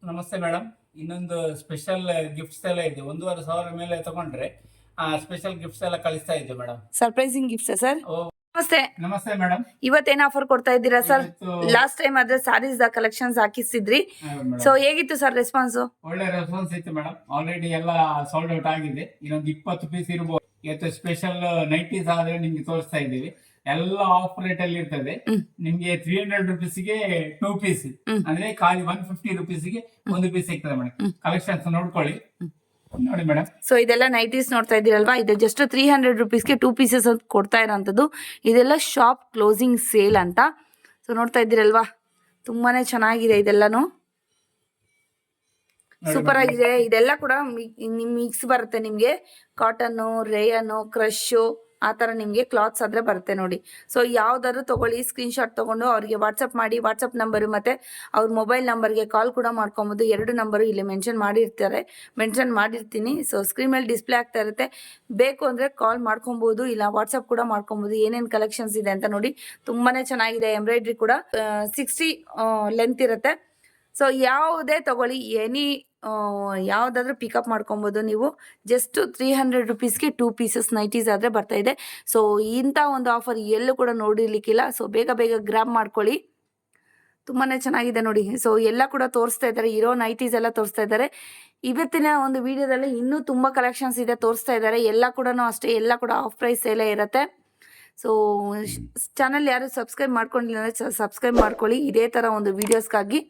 ನಮಸ್ತೆ ಮೇಡಮ್. ಇನ್ನೊಂದು special gifts ಎಲ್ಲ ಇದೆ. 1,500 ಮೇಲೆ ತಗೊಂಡ್ರೆ ಸ್ಪೆಷಲ್ ಗಿಫ್ಟ್ಸ್ ಎಲ್ಲ ಕಳಿಸ್ತಾ ಇದ್ದೆ ಮೇಡಮ್. Surprising gift sir. ನಮಸ್ತೆ. ನಮಸ್ತೆ ಮೇಡಮ್. ಇವತ್ತೇನ್ ಆಫರ್ ಕೊಡ್ತಾ ಇದ್ದೀರಾ ಸರ್? ಲಾಸ್ಟ್ ಟೈಮ್ ಆದ್ರೆ ಸಾರೀಸ್ ಕಲೆಕ್ಷನ್ಸ್ ಹಾಕಿಸಿದ್ರಿ. ಸೊ ಹೇಗಿತ್ತು ಸರ್ ರೆಸ್ಪಾನ್ಸ್? ಒಳ್ಳೆ ರೆಸ್ಪಾನ್ಸ್ ಇತ್ತು ಮೇಡಮ್. ಆಲ್ರೆಡಿ ಎಲ್ಲ ಸೋಲ್ಡ್ ಔಟ್ ಆಗಿದೆ. ಇನ್ನೊಂದು 20 ಪೀಸ್ ಇರಬಹುದು. ಇವತ್ತು ಸ್ಪೆಷಲ್ ನೈಟೀಸ್ ಆದ್ರೆ ನಿಮ್ಗೆ ತೋರಿಸ್ತಾ ಇದ್ದೀವಿ. ಎಲ್ಲ ಆಫ್ ರೇಟ್ ಅಲ್ಲಿ ಇರ್ತದೆ. ನಿಮ್ಗೆ 300 ರುಪೀಸ್ಗೆ 2 ಪೀಸ್ ಅಂದ್ರೆ ಖಾಲಿ 150 ರುಪೀಸ್ಗೆ 1 ಪೀಸ್ ಸಿಗ್ತದೆ ಮೇಡಮ್. ಕಲೆಕ್ಷನ್ಸ್ ನೋಡ್ಕೊಳ್ಳಿ. ನೋಡಿ ಮೇಡಮ್. ಸೊ ಇದೆಲ್ಲ ನೈಟೀಸ್ ನೋಡ್ತಾ ಇದ್ದೀರಲ್ವಾ, ಇದು ಜಸ್ಟ್ 300 ರುಪೀಸ್ಗೆ 2 ಪೀಸಸ್ ಅಂತ ಕೊಡ್ತಾ ಇರೋಂಥದ್ದು. ಇದೆಲ್ಲ ಶಾಪ್ ಕ್ಲೋಸಿಂಗ್ ಸೇಲ್ ಅಂತ. ಸೊ ನೋಡ್ತಾ ಇದ್ದೀರಲ್ವಾ, ತುಂಬಾನೇ ಚೆನ್ನಾಗಿದೆ. ಇದೆಲ್ಲಾನು ಸೂಪರ್ ಆಗಿದೆ. ಇದೆಲ್ಲ ಕೂಡ ಮಿಕ್ಸ್ ಬರುತ್ತೆ ನಿಮ್ಗೆ. ಕಾಟನ್ನು, ರೇಯನ್ನು, ಕ್ರಶು ಆ ಥರ ನಿಮಗೆ ಕ್ಲಾತ್ಸ್ ಆದರೆ ಬರುತ್ತೆ ನೋಡಿ. ಸೊ ಯಾವ್ದಾದ್ರು ತಗೊಳ್ಳಿ, ಸ್ಕ್ರೀನ್ಶಾಟ್ ತೊಗೊಂಡು ಅವ್ರಿಗೆ ವಾಟ್ಸಪ್ ಮಾಡಿ. ವಾಟ್ಸಪ್ ನಂಬರು ಮತ್ತು ಅವ್ರ ಮೊಬೈಲ್ ನಂಬರ್ಗೆ ಕಾಲ್ ಕೂಡ ಮಾಡ್ಕೊಬೋದು. 2 ನಂಬರು ಇಲ್ಲಿ ಮೆನ್ಷನ್ ಮಾಡಿರ್ತೀನಿ. ಸೊ ಸ್ಕ್ರೀನ್ ಮೇಲೆ ಡಿಸ್ಪ್ಲೇ ಆಗ್ತಾ ಇರುತ್ತೆ. ಬೇಕು ಅಂದರೆ ಕಾಲ್ ಮಾಡ್ಕೊಬೋದು, ಇಲ್ಲ ವಾಟ್ಸಪ್ ಕೂಡ ಮಾಡ್ಕೊಬೋದು. ಏನೇನು ಕಲೆಕ್ಷನ್ಸ್ ಇದೆ ಅಂತ ನೋಡಿ. ತುಂಬಾ ಚೆನ್ನಾಗಿದೆ. ಎಂಬ್ರಾಯ್ಡ್ರಿ ಕೂಡ 60 ಲೆಂತ್ ಇರುತ್ತೆ. ಸೊ ಯಾವುದೇ ತಗೊಳ್ಳಿ, ಯಾವುದಾದ್ರೂ ಪಿಕಪ್ ಮಾಡ್ಕೊಬೋದು ನೀವು. ಜಸ್ಟ್ 300 ರುಪೀಸ್ಗೆ 2 ಪೀಸಸ್ ನೈಟೀಸ್ ಆದರೆ ಬರ್ತಾ ಇದೆ. ಸೊ ಇಂಥ ಒಂದು ಆಫರ್ ಎಲ್ಲೂ ಕೂಡ ನೋಡಿರ್ಲಿಕ್ಕಿಲ್ಲ. ಸೊ ಬೇಗ ಗ್ರ್ಯಾಬ್ ಮಾಡ್ಕೊಳ್ಳಿ. ತುಂಬಾ ಚೆನ್ನಾಗಿದೆ ನೋಡಿ. ಸೊ ಎಲ್ಲ ಕೂಡ ತೋರಿಸ್ತಾ ಇದ್ದಾರೆ, ಇರೋ ನೈಟೀಸ್ ಎಲ್ಲ ತೋರಿಸ್ತಾ ಇದ್ದಾರೆ. ಇವತ್ತಿನ ಒಂದು ವಿಡಿಯೋದಲ್ಲಿ ಇನ್ನೂ ತುಂಬ ಕಲೆಕ್ಷನ್ಸ್ ಇದೆ ತೋರಿಸ್ತಾ ಇದ್ದಾರೆ. ಎಲ್ಲ ಕೂಡ ಅಷ್ಟೇ, ಎಲ್ಲ ಕೂಡ ಆಫ್ ಪ್ರೈಸ್ ಎಲ್ಲ ಇರುತ್ತೆ. ಸೊ ಚಾನಲ್ ಯಾರು ಸಬ್ಸ್ಕ್ರೈಬ್ ಮಾಡ್ಕೊಂಡಿಲ್ಲ ಅಂದರೆ ಸಬ್ಸ್ಕ್ರೈಬ್ ಮಾಡ್ಕೊಳ್ಳಿ. ಇದೇ ಥರ ಒಂದು ವೀಡಿಯೋಸ್ಗಾಗಿ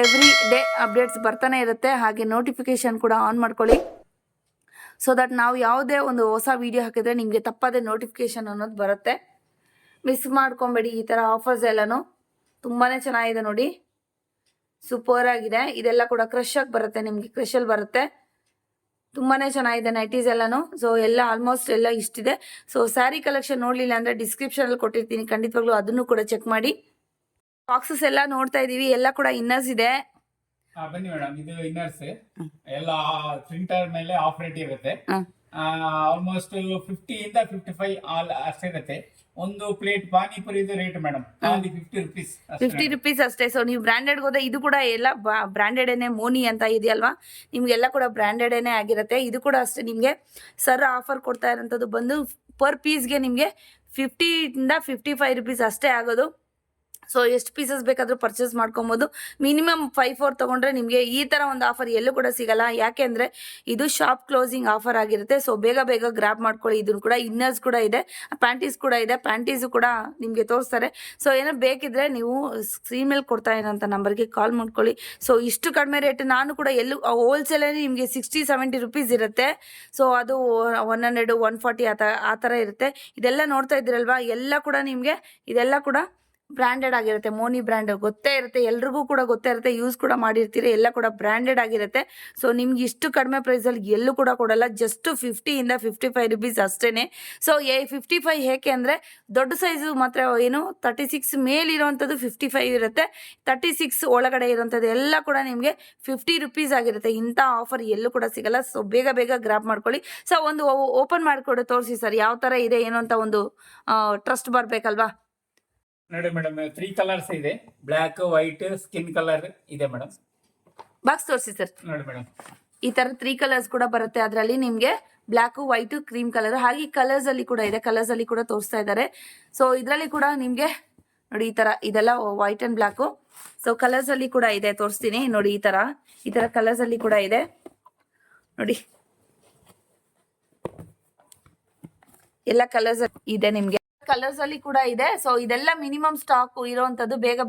ಎವ್ರಿ ಡೇ ಅಪ್ಡೇಟ್ಸ್ ಬರ್ತಾನೆ ಇರುತ್ತೆ. ಹಾಗೆ ನೋಟಿಫಿಕೇಶನ್ ಕೂಡ ಆನ್ ಮಾಡ್ಕೊಳ್ಳಿ. ಸೊ ದಟ್ ನಾವು ಯಾವುದೇ ಒಂದು ಹೊಸ ವಿಡಿಯೋ ಹಾಕಿದ್ರೆ ನಿಮಗೆ ತಪ್ಪದೆ ನೋಟಿಫಿಕೇಶನ್ ಅನ್ನೋದು ಬರುತ್ತೆ. ಮಿಸ್ ಮಾಡ್ಕೊಬೇಡಿ. ಈ ಥರ ಆಫರ್ಸ್ ಎಲ್ಲನೂ ತುಂಬಾ ಚೆನ್ನಾಗಿದೆ ನೋಡಿ. ಸೂಪರ್ ಆಗಿದೆ. ಇದೆಲ್ಲ ಕೂಡ ಕ್ರಶ್ ಆಗಿ ಬರುತ್ತೆ, ನಿಮಗೆ ಕ್ರಶಲ್ಲಿ ಬರುತ್ತೆ. ತುಂಬಾ ಚೆನ್ನಾಗಿದೆ ನೈಟೀಸ್ ಎಲ್ಲನೂ. ಸೊ ಎಲ್ಲ ಆಲ್ಮೋಸ್ಟ್ ಎಲ್ಲ ಇಷ್ಟಿದೆ. ಸೊ ಸ್ಯಾರಿ ಕಲೆಕ್ಷನ್ ನೋಡಲಿಲ್ಲ ಅಂದರೆ ಡಿಸ್ಕ್ರಿಪ್ಷನಲ್ಲಿ ಕೊಟ್ಟಿರ್ತೀನಿ, ಖಂಡಿತವಾಗ್ಲೂ ಅದನ್ನು ಕೂಡ ಚೆಕ್ ಮಾಡಿ. ಬಾಕ್ಸಸ್ ಎಲ್ಲ ನೋಡ್ತಾ ಇದೀವಿ. ಎಲ್ಲ ಕೂಡ ಇನ್ನರ್ಸ್ ಇದೆ. ಬನ್ನಿ ಮೇಡಮ್, ಇದು ಇನ್ನರ್ಸ್ ಎಲ್ಲ ಪ್ರಿಂಟರ್ ಮೇಲೆ ಆಫ್ ರೇಟ್ ಇರುತ್ತೆ. ಆಲ್ಮೋಸ್ಟ್ 50 ಇಂದ 55 ಅಷ್ಟೇ ಇರುತ್ತೆ. ಒಂದು ಪ್ಲೇಟ್ ಪಾನಿಪುರಿದು ರೇಟ್ ಮೇಡಮ್ ಖಾಲಿ 50 ರುಪೀಸ್ ಅಷ್ಟೇ. ಸೊ ನೀವು ಬ್ರಾಂಡೆಡ್ ಹೋದ್ರೆ ಇದು ಕೂಡ ಎಲ್ಲ ಬ್ರಾಂಡೆಡ್ ಏನೇ, ಮೋನಿ ಅಂತ ಇದೆಯಲ್ವಾ, ನಿಮ್ಗೆಲ್ಲ ಕೂಡ ಬ್ರಾಂಡೆಡ್ ಏನೇ ಆಗಿರುತ್ತೆ. ಇದು ಕೂಡ ಅಷ್ಟೇ. ನಿಮಗೆ ಸರ್ ಆಫರ್ ಕೊಡ್ತಾ ಇರೋಂಥದ್ದು ಬಂದು ಪರ್ ಪೀಸ್ಗೆ ನಿಮಗೆ 50 ಇಂದ 55 ರುಪೀಸ್ ಅಷ್ಟೇ ಆಗೋದು. ಸೊ ಎಷ್ಟು ಪೀಸಸ್ ಬೇಕಾದರೂ ಪರ್ಚೇಸ್ ಮಾಡ್ಕೊಬೋದು. ಮಿನಿಮಮ್ 5-4 ತೊಗೊಂಡ್ರೆ ನಿಮಗೆ ಈ ಥರ ಒಂದು ಆಫರ್ ಎಲ್ಲೂ ಕೂಡ ಸಿಗಲ್ಲ. ಯಾಕೆಂದರೆ ಇದು ಶಾಪ್ ಕ್ಲೋಸಿಂಗ್ ಆಫರ್ ಆಗಿರುತ್ತೆ. ಸೊ ಬೇಗ ಗ್ರ್ಯಾಬ್ ಮಾಡ್ಕೊಳ್ಳಿ. ಇದನ್ನು ಕೂಡ ಇನ್ನರ್ಸ್ ಕೂಡ ಇದೆ, ಪ್ಯಾಂಟೀಸ್ ಕೂಡ ಇದೆ. ಪ್ಯಾಂಟೀಸು ಕೂಡ ನಿಮಗೆ ತೋರಿಸ್ತಾರೆ. ಸೊ ಏನೋ ಬೇಕಿದ್ರೆ ನೀವು ಸ್ಕ್ರೀನ್ ಮೇಲೆ ಕೊಡ್ತಾ ಇರೋಂಥ ನಂಬರ್ಗೆ ಕಾಲ್ ಮಾಡ್ಕೊಳ್ಳಿ. ಸೊ ಇಷ್ಟು ಕಡಿಮೆ ರೇಟ್ ನಾನು ಕೂಡ ಎಲ್ಲೂ ಹೋಲ್ಸೇಲಲ್ಲಿ ನಿಮಗೆ 60-70 ರುಪೀಸ್ ಇರುತ್ತೆ. ಸೊ ಅದು 100, 140 ಆ ಥರ ಇರುತ್ತೆ. ಇದೆಲ್ಲ ನೋಡ್ತಾ ಇದ್ದೀರಲ್ವಾ, ಎಲ್ಲ ಕೂಡ ನಿಮಗೆ ಇದೆಲ್ಲ ಕೂಡ ಬ್ರ್ಯಾಂಡೆಡ್ ಆಗಿರುತ್ತೆ. ಮೋನಿ ಬ್ರ್ಯಾಂಡ್ ಗೊತ್ತೇ ಇರುತ್ತೆ, ಎಲ್ರಿಗೂ ಕೂಡ ಗೊತ್ತೇ ಇರುತ್ತೆ, ಯೂಸ್ ಕೂಡ ಮಾಡಿರ್ತೀರಿ. ಎಲ್ಲ ಕೂಡ ಬ್ರ್ಯಾಂಡೆಡ್ ಆಗಿರುತ್ತೆ. ಸೊ ನಿಮ್ಗೆ ಇಷ್ಟು ಕಡಿಮೆ ಪ್ರೈಸಲ್ಲಿ ಎಲ್ಲೂ ಕೂಡ ಕೊಡಲ್ಲ. ಜಸ್ಟ್ 50 ಇಂದ 55 ರುಪೀಸ್ ಅಷ್ಟೇ. ಸೊ 55 ಏಕೆ ಅಂದರೆ ದೊಡ್ಡ ಸೈಜು ಮಾತ್ರ ಏನು 36 ಮೇಲಿರುವಂಥದ್ದು 55 ಇರುತ್ತೆ. 36 ಒಳಗಡೆ ಇರುವಂಥದ್ದು ಎಲ್ಲ ಕೂಡ ನಿಮಗೆ 50 ರುಪೀಸ್ ಆಗಿರುತ್ತೆ. ಇಂಥ ಆಫರ್ ಎಲ್ಲೂ ಕೂಡ ಸಿಗಲ್ಲ. ಸೊ ಬೇಗ ಗ್ರ್ಯಾಬ್ ಮಾಡ್ಕೊಳ್ಳಿ. ಸೊ ಒಂದು ಓಪನ್ ಮಾಡಿಕೊಡು, ತೋರಿಸಿ ಸರ್ ಯಾವ ಥರ ಇದೆ ಏನು ಅಂತ ಒಂದು ಟ್ರಸ್ಟ್ ಬರಬೇಕಲ್ವಾ. ನೋಡಿ ಮೇಡಮ್, 3 ಕಲರ್ಸ್ ಇದೆ. ಬ್ಲ್ಯಾಕ್, ವೈಟ್, ಸ್ಕಿನ್ ಕಲರ್ ಇದೆ ಮೇಡಮ್. ಬಾಕ್ಸ್ ತೋರಿಸಿ ಸರ್. ನೋಡಿ ಮೇಡಮ್, ಈ ತರ 3 ಕಲರ್ಸ್ ಕೂಡ ಬರುತ್ತೆ. ಅದರಲ್ಲಿ ನಿಮಗೆ ಬ್ಲ್ಯಾಕ್, ವೈಟ್, ಕ್ರೀಮ್ ಕಲರ್, ಹಾಗೆ ಕಲರ್ಸ್ ಅಲ್ಲಿ ಕೂಡ ಇದೆ. ಕಲರ್ಸ್ ಅಲ್ಲಿ ಕೂಡ ತೋರಿಸ್ತಾ ಇದ್ದಾರೆ. ಸೊ ಇದರಲ್ಲಿ ಕೂಡ ನಿಮಗೆ ನೋಡಿ ಈ ತರ ಇದೆಲ್ಲ white and black. So colours ಅಲ್ಲಿ ಕೂಡ ಇದೆ, ತೋರಿಸ್ತೀನಿ ನೋಡಿ. ಈ ತರ ಕಲರ್ಸ್ ಅಲ್ಲಿ ಕೂಡ ಇದೆ ನೋಡಿ. ಎಲ್ಲ ಕಲರ್ಸ್ ಇದೆ, ನಿಮ್ಗೆ ಕಲರ್ಸ್ ಅಲ್ಲಿ ಕೂಡ ಇದೆ. ಸೊ ಇದೆಲ್ಲ ಮಿನಿಮಮ್ ಸ್ಟಾಕ್ ಇರೋವಂಥದ್ದು. ಬೇಗ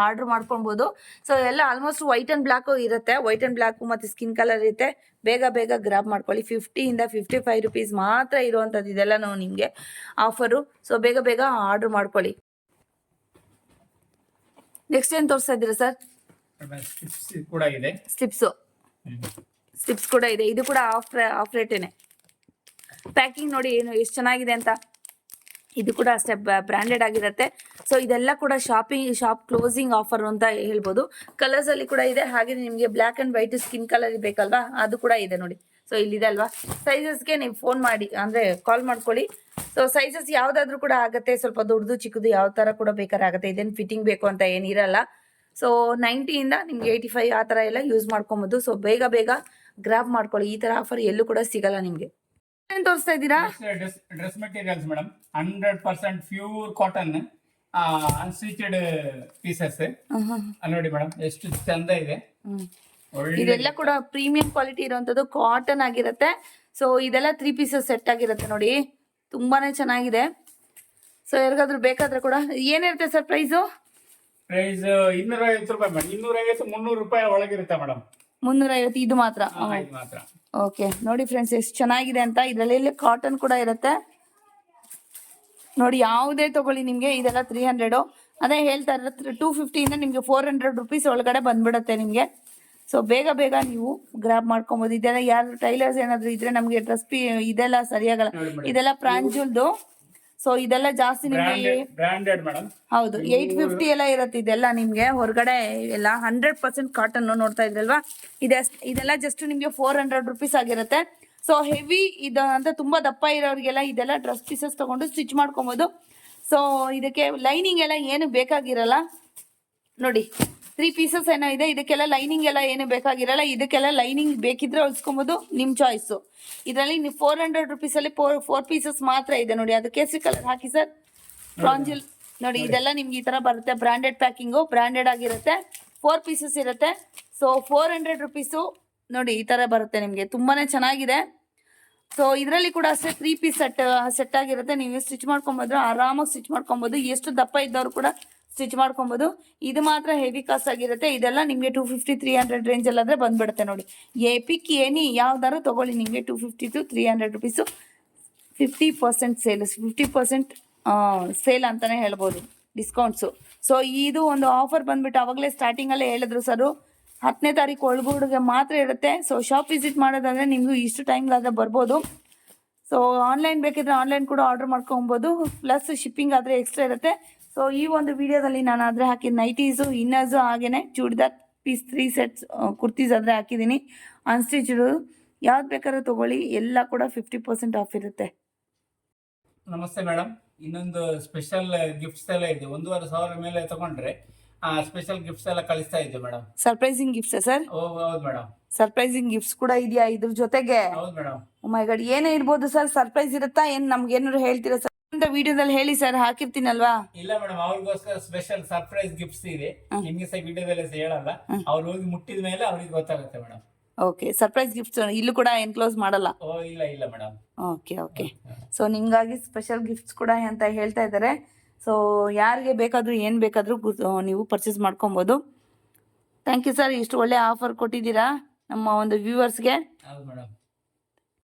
ಆರ್ಡರ್ ಮಾಡ್ಕೊಬಹುದು. ಸೊ ಎಲ್ಲ ಆಲ್ಮೋಸ್ಟ್ ವೈಟ್ ಅಂಡ್ ಬ್ಲ್ಯಾಕ್ ಇರುತ್ತೆ. ವೈಟ್ ಅಂಡ್ ಬ್ಲ್ಯಾಕ್ ಮತ್ತೆ ಸ್ಕಿನ್ ಕಲರ್ ಇರುತ್ತೆ. ಬೇಗ ಗ್ರಾಬ್ ಮಾಡ್ಕೊಳ್ಳಿ. 50 ಇಂದ 55 ರುಪೀಸ್ ಮಾತ್ರ ಇರುವಂಥದ್ದು ಇದೆಲ್ಲ ನಿಮಗೆ ಆಫರು. ಸೊ ಬೇಗ ಆರ್ಡರ್ ಮಾಡ್ಕೊಳ್ಳಿ. ನೆಕ್ಸ್ಟ್ ಏನ್ ತೋರಿಸ್ತಾ ಇದ್ದೀರಾ ಸರ್? ಸ್ಟಿಪ್ಸ್ ಕೂಡ ಇದೆ. ಇದು ಕೂಡ ಆಫ್ ರೇಟೇನೆ. ಪ್ಯಾಕಿಂಗ್ ನೋಡಿ ಏನು ಎಷ್ಟು ಚೆನ್ನಾಗಿದೆ ಅಂತ. ಇದು ಕೂಡ ಅಷ್ಟೇ ಬ್ರ್ಯಾಂಡೆಡ್ ಆಗಿರುತ್ತೆ. ಸೊ ಇದೆಲ್ಲ ಕೂಡ ಶಾಪ್ ಕ್ಲೋಸಿಂಗ್ ಆಫರ್ ಅಂತ ಹೇಳ್ಬೋದು. ಕಲರ್ಸ್ ಅಲ್ಲಿ ಕೂಡ ಇದೆ. ಹಾಗೆ ನಿಮಗೆ black and white skin colour ಬೇಕಲ್ವಾ, ಅದು ಕೂಡ ಇದೆ ನೋಡಿ. ಸೊ ಇಲ್ಲಿದೆ ಅಲ್ವಾ. ಸೈಜಸ್ಗೆ ನೀವು ಫೋನ್ ಮಾಡಿ ಅಂದರೆ ಕಾಲ್ ಮಾಡ್ಕೊಳ್ಳಿ. ಸೊ ಸೈಜಸ್ ಯಾವುದಾದ್ರೂ ಕೂಡ ಆಗುತ್ತೆ. ಸ್ವಲ್ಪ ದೊಡ್ಡದು ಚಿಕ್ಕದು ಯಾವ ಥರ ಕೂಡ ಬೇಕಾದ್ರೆ ಆಗುತ್ತೆ. ಇದೇನು ಫಿಟ್ಟಿಂಗ್ ಬೇಕು ಅಂತ ಏನಿರಲ್ಲ. ಸೊ 90ಇಂದ ನಿಮ್ಗೆ 85 ಆ ಥರ ಎಲ್ಲ ಯೂಸ್ ಮಾಡ್ಕೊಬೋದು. ಸೊ ಬೇಗ ಬೇಗ ಗ್ರಾಬ್ ಮಾಡ್ಕೊಳ್ಳಿ, ಈ ಥರ ಆಫರ್ ಎಲ್ಲೂ ಕೂಡ ಸಿಗಲ್ಲ ನಿಮಗೆ. ಏನ್ ತೋರಿಸ್ತಾ ಇದ್ದೀರಾ? Dress materials madam, 100% pure cotton unstitched pieces. ನೋಡಿ ಮೇಡಮ್ ಎಷ್ಟು ಚಂದ ಇದೆ. ಇದೆಲ್ಲ ಕೂಡ ಪ್ರೀಮಿಯಂ ಕ್ವಾಲಿಟಿ ಇರುವಂತದ್ದು ಕಾಟನ್ ಆಗಿರುತ್ತೆ. ಸೊ ಇದೆಲ್ಲ 3 ಪೀಸಸ್ ಸೆಟ್ ಆಗಿರುತ್ತೆ ನೋಡಿ, ತುಂಬಾನೇ ಚೆನ್ನಾಗಿದೆ. ಸೊ ಯಾರಿಗಾದ್ರೂ ಬೇಕಾದ್ರೆ ಕೂಡ ಏನಿರುತ್ತೆ ಸರ್ ಪ್ರೈಸು? ಪ್ರೈಸ್ 250 ರೂಪಾಯಿ ಮೇಡಮ್, 250-300 ರೂಪಾಯಿ ಒಳಗಿರುತ್ತೆ ಮೇಡಮ್. 350 ಇದು ಮಾತ್ರ? ಇದು ಮಾತ್ರ. ಓಕೆ ನೋಡಿ ಫ್ರೆಂಡ್ಸ್ ಎಷ್ಟು ಚೆನ್ನಾಗಿದೆ ಅಂತ. ಇದರಲ್ಲಿ ಕಾಟನ್ ಕೂಡ ಇರುತ್ತೆ ನೋಡಿ, ಯಾವುದೇ ತಗೊಳ್ಳಿ ನಿಮಗೆ ಇದೆಲ್ಲ 300. ಅದೇ ಹೇಳ್ತಾ ಇರೋದು 250ಇಂದ ನಿಮಗೆ 400 ರುಪೀಸ್ ಒಳಗಡೆ ಬಂದ್ಬಿಡುತ್ತೆ ನಿಮಗೆ. ಸೊ ಬೇಗ ಬೇಗ ನೀವು ಗ್ರಾಬ್ ಮಾಡ್ಕೊಬೋದು. ಇದೆಲ್ಲ ಯಾರು ಟೈಲರ್ಸ್ ಏನಾದ್ರು ಇದ್ರೆ ನಮಗೆ ಡ್ರೆಸ್ ಇದೆಲ್ಲ ಸರಿಯಾಗಲ್ಲ, ಇದೆಲ್ಲ ಪ್ರಾಂಜುಲ್ದು. ಸೊ ಇದೆಲ್ಲ ಜಾಸ್ತಿ ನಿಮಗೆ ಬ್ರಾಂಡೆಡ್ ಮೇಡಮ್. ಹೌದು 850 ಎಲ್ಲ ಇರುತ್ತೆ ಇದೆಲ್ಲ ನಿಮ್ಗೆ. ಹೊರಗಡೆ ಎಲ್ಲ 100% ಕಾಟನ್ ನೋಡ್ತಾ ಇದ್ರಲ್ವಾ, ಇದೆಲ್ಲ ಜಸ್ಟ್ ನಿಮ್ಗೆ 400 ರುಪೀಸ್ ಆಗಿರುತ್ತೆ. ಸೊ ಹೆವಿ ಇದು ಅಂತ ತುಂಬಾ ದಪ್ಪ ಇರೋರಿಗೆಲ್ಲ ಇದೆಲ್ಲ ಡ್ರೆಸ್ ಪೀಸಸ್ ತಗೊಂಡು ಸ್ಟಿಚ್ ಮಾಡ್ಕೊಬೋದು. ಸೊ ಇದಕ್ಕೆ ಲೈನಿಂಗ್ ಎಲ್ಲ ಏನು ಬೇಕಾಗಿರಲ್ಲ ನೋಡಿ, 3 ಪೀಸಸ್ ಏನೋ ಇದೆ. ಇದಕ್ಕೆಲ್ಲ ಲೈನಿಂಗ್ ಎಲ್ಲ ಏನು ಬೇಕಾಗಿರಲ್ಲ. ಇದಕ್ಕೆಲ್ಲ ಲೈನಿಂಗ್ ಬೇಕಿದ್ರೆ ಹೊಲ್ಸ್ಕೊಬೋದು, ನಿಮ್ಮ ಚಾಯ್ಸು. ಇದರಲ್ಲಿ ನೀವು 400 ರುಪೀಸಲ್ಲಿ 4 ಪೀಸಸ್ ಮಾತ್ರ ಇದೆ ನೋಡಿ. ಅದು ಕೇಸರಿ ಕಲರ್ ಹಾಕಿ ಸರ್, ಪ್ರಾಂಜಲ್ ನೋಡಿ. ಇದೆಲ್ಲ ನಿಮ್ಗೆ ಈ ಥರ ಬರುತ್ತೆ, ಬ್ರ್ಯಾಂಡೆಡ್ ಪ್ಯಾಕಿಂಗು, ಬ್ರ್ಯಾಂಡೆಡ್ ಆಗಿರುತ್ತೆ. 4 ಪೀಸಸ್ ಇರುತ್ತೆ. ಸೊ 400 ರುಪೀಸು ನೋಡಿ, ಈ ಥರ ಬರುತ್ತೆ ನಿಮಗೆ, ತುಂಬಾ ಚೆನ್ನಾಗಿದೆ. ಸೊ ಇದರಲ್ಲಿ ಕೂಡ ಅಷ್ಟೇ 3 ಪೀಸ್ ಸೆಟ್ ಆಗಿರುತ್ತೆ. ನೀವು ಸ್ಟಿಚ್ ಮಾಡ್ಕೊಬೋದು, ಆರಾಮಾಗಿ ಸ್ಟಿಚ್ ಮಾಡ್ಕೊಬೋದು. ಎಷ್ಟು ದಪ್ಪ ಇದ್ದವರು ಕೂಡ ಸ್ಟಿಚ್ ಮಾಡ್ಕೊಬೋದು. ಇದು ಮಾತ್ರ ಹೆವಿ ಕಾಸ್ಟ್ ಆಗಿರುತ್ತೆ. ಇದೆಲ್ಲ ನಿಮಗೆ 250-300 ರೇಂಜಲ್ಲಾದರೆ ಬಂದ್ಬಿಡುತ್ತೆ ನೋಡಿ. ಪಿಕ್ ಏನಿ ಯಾವ್ದಾದ್ರು ತೊಗೊಳ್ಳಿ, ನಿಮಗೆ 250-300 ರುಪೀಸು 50% ಸೇಲ್ಸ್, 50% ಸೇಲ್ ಅಂತಲೇ ಹೇಳ್ಬೋದು, ಡಿಸ್ಕೌಂಟ್ಸು. ಸೊ ಇದು ಒಂದು ಆಫರ್ ಬಂದ್ಬಿಟ್ಟು ಆವಾಗಲೇ ಸ್ಟಾರ್ಟಿಂಗಲ್ಲೇ ಹೇಳಿದ್ರು ಸರ್, 10ನೇ ತಾರೀಕು ಒಳಗೂಡಿಗೆ ಮಾತ್ರ ಇರುತ್ತೆ. ಸೊ ಶಾಪ್ ವಿಸಿಟ್ ಮಾಡೋದಾದರೆ ನಿಮಗೂ ಇಷ್ಟು ಟೈಮ್ಗಾದರೆ ಬರ್ಬೋದು. ಸೊ ಆನ್ಲೈನ್ ಬೇಕಿದ್ರೆ ಆನ್ಲೈನ್ ಕೂಡ ಆರ್ಡರ್ ಮಾಡ್ಕೊಬೋದು, ಪ್ಲಸ್ ಶಿಪ್ಪಿಂಗ್ ಆದರೆ ಎಕ್ಸ್ಟ್ರಾ ಇರುತ್ತೆ. ಸೊ ಈ ಒಂದು ವಿಡಿಯೋದಲ್ಲಿ ನಾನು ಆದರೆ ಹಾಕಿದ ನೈಟೀಸು, ಇನ್ನರ್ಸು, ಹಾಗೆಯೇ ಚೂಡಿದಾರ್ ಪೀಸ್ 3 ಸೆಟ್ಸ್ ಕುರ್ತೀಸ್ ಆದರೆ ಹಾಕಿದ್ದೀನಿ. ಅನ್ಸ್ಟಿಚ್ಡು ಯಾವ್ದು ಬೇಕಾದ್ರೂ ತೊಗೊಳ್ಳಿ, ಎಲ್ಲ ಕೂಡ 50% ಆಫ್ ಇರುತ್ತೆ. ನಮಸ್ತೆ ಮೇಡಮ್, ಇನ್ನೊಂದು ಸ್ಪೆಷಲ್ ಗಿಫ್ಟ್ಸ್ ಎಲ್ಲ ಇದೆ. 1,500 ಮೇಲೆ ತಗೊಂಡ್ರೆ ಸ್ಪೆಷಲ್ ಗಿಫ್ಟ್ಸ್ ಎಲ್ಲ ಕಳಿಸ್ತಾ ಇದ್ದೀವಿ ಮೇಡಮ್. Surprising gifts sir? ಹೌದು ಮೇಡಮ್, ಸರ್ಪ್ರೈಸಿಂಗ್ ಗಿಫ್ಟ್ಸ್ ಕೂಡ ಇದೆಯಾ ಇದ್ರ ಜೊತೆಗೆ? ಹೌದು ಮೇಡಮ್. ಓ ಮೈ ಗಾಡ್, ಏನೇ ಇರ್ಬೋದು ಸರ್? ಸರ್ಪ್ರೈಸ್ ಇರುತ್ತಾ ಏನು? ನಮ್ಗೆ ಏನಾದ್ರು ಹೇಳ್ತೀರಾ ಸರ್ ಅಂತ ವಿಡಿಯೋದಲ್ಲಿ ಹೇಳಿ ಸರ್, ಹಾಕಿರ್ತೀನಲ್ವಾ? ಇಲ್ಲ ಮೇಡಮ್, ಅವ್ರಿಗೋಸ್ಕರ ಸ್ಪೆಷಲ್ ಸರ್ಪ್ರೈಸ್ ಗಿಫ್ಟ್ಸ್ ಇದೆ. ನಿಮ್ಗೆ ಸಹ ವಿಡಿಯೋದಲ್ಲಿ ಹೇಳಲ್ಲ, ಅವ್ರು ಹೋಗಿ ಮುಟ್ಟಿದ ಮೇಲೆ ಅವ್ರಿಗೆ ಗೊತ್ತಾಗುತ್ತೆ ಮೇಡಮ್. ಓಕೆ, ಸರ್ಪ್ರೈಸ್ ಗಿಫ್ಟ್ಸ್ ಇಲ್ಲೂ ಕೂಡ ಎನ್ಕ್ಲೋಸ್ ಮಾಡಲ್ಲ? ಇಲ್ಲ ಮೇಡಮ್. ಓಕೆ. ಸೊ ನಿಮ್ಗಾಗಿ ಸ್ಪೆಷಲ್ ಗಿಫ್ಟ್ಸ್ ಕೂಡ ಅಂತ ಹೇಳ್ತಾ ಇದ್ದಾರೆ. ಸೊ ಯಾರಿಗೆ ಬೇಕಾದರೂ ಏನು ಬೇಕಾದರೂ ನೀವು ಪರ್ಚೇಸ್ ಮಾಡ್ಕೊಬೋದು. ಥ್ಯಾಂಕ್ ಯು ಸರ್, ಇಷ್ಟು ಒಳ್ಳೆ ಆಫರ್ ಕೊಟ್ಟಿದ್ದೀರಾ ನಮ್ಮ ಒಂದು ವ್ಯೂವರ್ಸ್ಗೆ. ಹೌದು ಮೇಡಮ್.